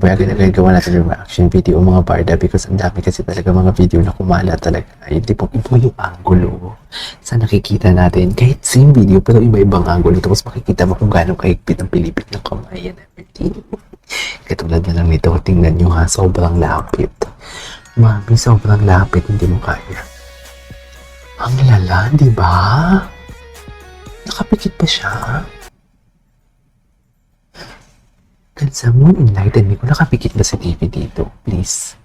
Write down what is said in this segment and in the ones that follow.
mamaya agad-agad gawa natin yung reaction video mga barda because ang dami kasi talaga mga video na kumala talaga. Ay, tipong iba yung angulo sa nakikita natin. Kahit same video pero iba-ibang angulo. Tapos makikita mo kung gaano kahigpit ang pilipit ng kamay. Yan everything. Katulad na lang nito. Tingnan nyo ha. Sobrang lapit. Mami, sobrang lapit. Hindi mo kaya. Ang lala, di ba? Nakapikit pa siya. Can someone enlighten me kung nakapikit ba si David dito? Please.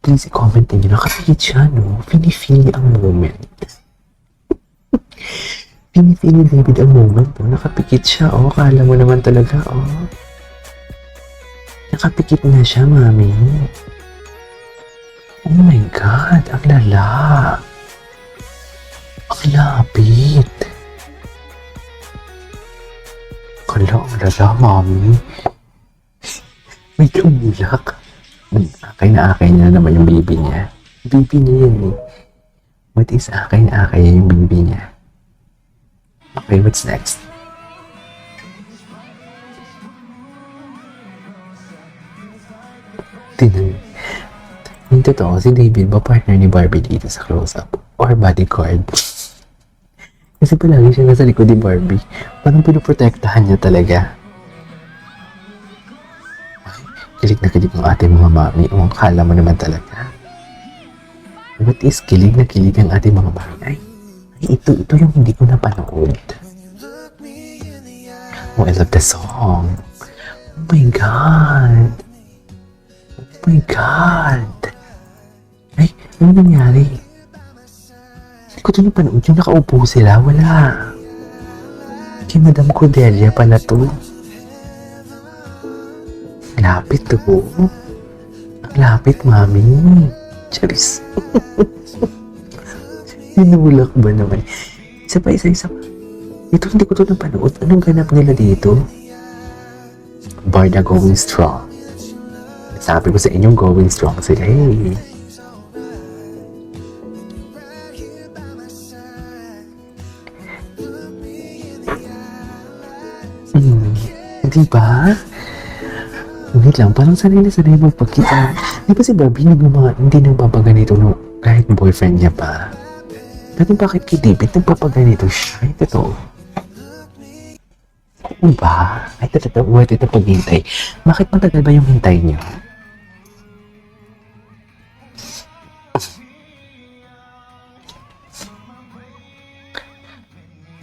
Please i-comment nyo. Nakapikit siya, no? Feel ang moment. Feel ni David ang moment, no? Nakapikit siya, oh. Kala mo naman talaga, oh. Nakapikit na siya, mami. Oh my God, ang lala. Ang lapit. Kala, ang lala, mami. May tumulak. Akay na niya naman yung baby niya. Baby niya yan eh. What is akay na yung baby niya? Okay, what's next? Tinan. Yung totoo, si David ba partner ni Barbie dito sa close-up? Or bodyguard? Kasi palagi siya nasa likod ni Barbie. Parang pinoprotektahan niya talaga. Kilig na kilig ang ating mga mami. O, kala mo naman talaga. What is kilig na kilig ang ating mga mami? Ay, ito yung hindi ko napanood. Oh, I love the song. Oh my God. Oh my God. Ay, ano nangyari? Hindi ko ito napanood. Yung nakaupo sila, wala. Kay Madam Cordelia pala to. Lapit to po. Ang lapit, mami. Charis. Hinulak ba naman? Isa pa. Ito hindi ko ito napanood. Anong ganap nila dito? Barda going strong. Sabi ko sa inyong going strong sila eh. Diba? Wait lang, parang sanay magpakita. Di ba si Barbie hindi nagpapaganito no, kahit boyfriend niya pa? Dati bakit kay David nagpapaganito siya? Ay, totoo. Diba? Ay, totoo. Worth it na paghintay. Bakit matagal ba yung hintay niyo?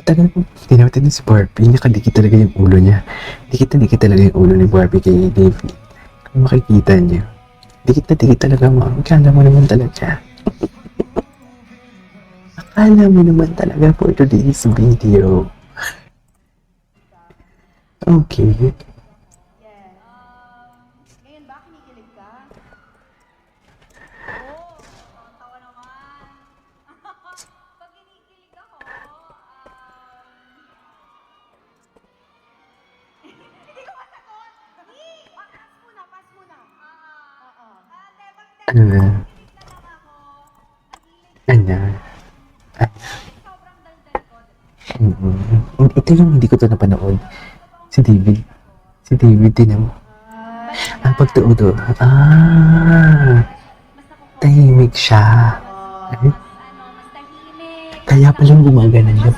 Tagal po, tinawatan niya si Barbie, nakadikit talaga yung ulo niya. Dikit talaga yung ulo ni Barbie kay David. Kung makikita niyo. Dikit talaga mo. Akala mo naman talaga. Akala mo naman talaga for today's video. Okay. Ngayon ba kinikilig ka? Tawa naman. Pag kinikilig ako, hindi ko masagot. Pass muna. Ano na? Ano? Sobrang daldal ko. Ito yung hindi ko to napanood. Si David din mo. Pagtuudo. Tahimik siya. Mas tahimik. Kaya palang gumagana siya.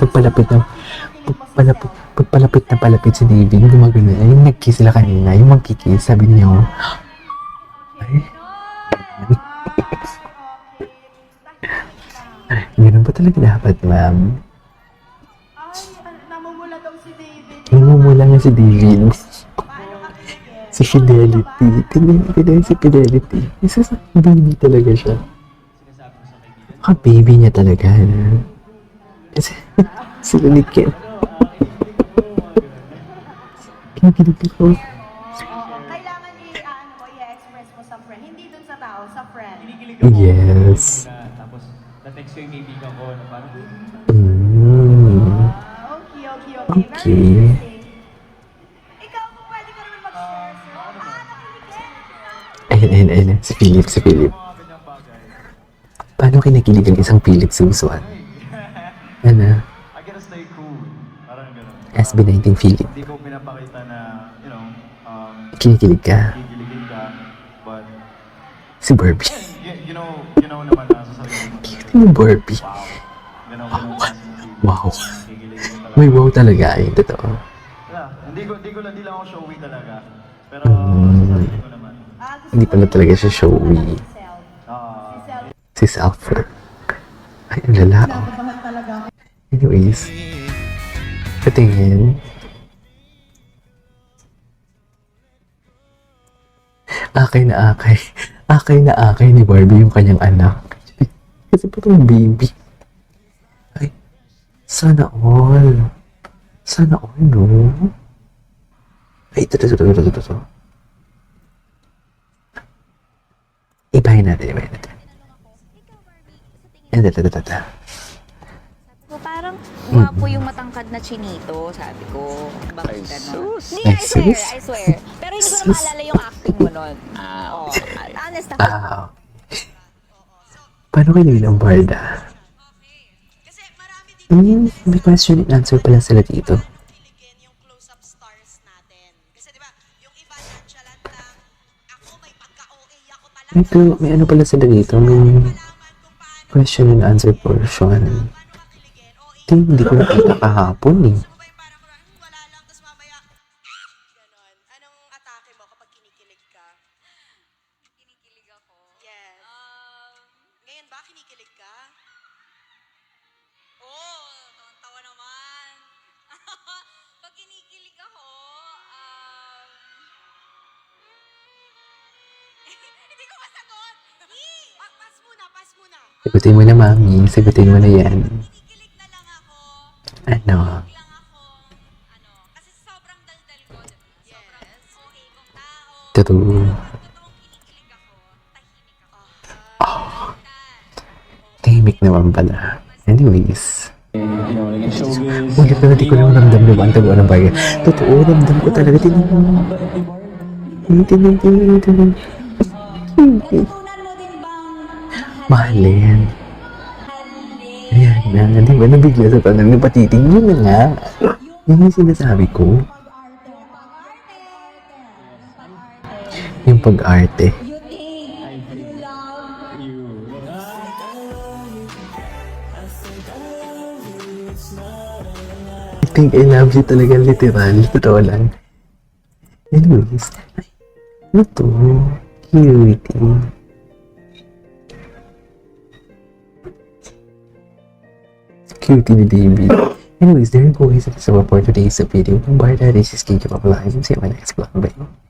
Pagpalapit si David, gumagana. Yung nag-kiss sila kanina, yung magkikiss, sabi niyo. Ay. Ganun ba talaga dapat, ma'am? Namumula daw si David. Namumula nga si David. Paano ka kinikilig? Si Fidelity. Tingnan si Fidelity. Isa sa baby talaga siya. Baby niya talaga. Kasi sila ni Ken. Kinikilig ako. Kailangan i-express mo sa friend. Hindi dun sa tao, sa friend. Kinikilig ako. Yes. Tapos, na-text ko yung kaibigan ko na parang, Okay. Okay. Very interesting. Ikaw, kung pwede ka naman mag-share, sir. Ayun. Si Philip. mga ganyang bagay. Paano kinakilig ang isang Philip Susan? Ano? I gotta stay cool. Parang gano'n. SB19 Philip. Hindi ko pinapakita na, Kinikilig ka. kikiligin ka. Si Barbie. You know naman na sa sarili mo. Cute yung Barbie. Wow. Ganun na Wow. Kikilig ko talaga. May wow talaga ay totoo. Yeah, hindi lang ako showy talaga. Pero Mm. sa sarili ko naman. Hindi pala talaga siya showy. Ah, Si Selfer. Ay, ang lalaki. Anyways. Patingin. Akay na akay. Akay na akay ni Barbie yung kanyang anak. Kasi parang baby. Ay, sana all. Sana all, no? Ay, ito. Ibahin natin. Ito. So, parang guwapo yung matangkad na chinito, sabi ko. Bakit gano'n? Hindi, Ay, I swear, sus. I swear. Pero hindi ko na maalala yung acting mo nun. Oh, honest ako. Ah, paano kayo ng Barda? May question and answer pala sila dito. kiligin yung close-up stars natin. Kasi di ba, yung iba nonchalant lang, ako may pagka-OA ako pala. May ano pala sila dito. May Malaman kung paano question and answer portion. kiligin. O, Hindi ko nakita kahapon eh. mo ba yung parang wala lang, tapos mamaya, ganon. Anong atake mo kapag kinikilig ka? Kinikilig ako? Yes. Ngayon ba kinikilig ka? Oh, tawa naman. Pag kinikilig ako, hindi ko masagot. Pass muna. Sagutin mo na, mami. Sagutin mo na yan. Kinikilig na lang ako. Ano? Lang ako. Kasi sobrang daldal ko. Sobrang OA kong tao. True. Totoong kinikilig ako, tahimik ako. Tahimik naman pala. Anyways. you know, like showbiz. Ulit na hindi ko naman ramdam na ba ang tabuan ng bagay. Totoo, ramdam ko talaga. Tinan mo. Mahalin. Ayan na. Di ba nabigla sa tanong na patiting? Yun na nga. Yun yung sinasabi ko. Yung pag-arte. I think I love you talaga literal. Totoo lang. Anyways. Ay, ano to? Cutie. Cutie ni David. Anyways, there you go guys. That's all for today's video. Kung Barda, this is Kiki Papalain. See you in my next vlog. Bye.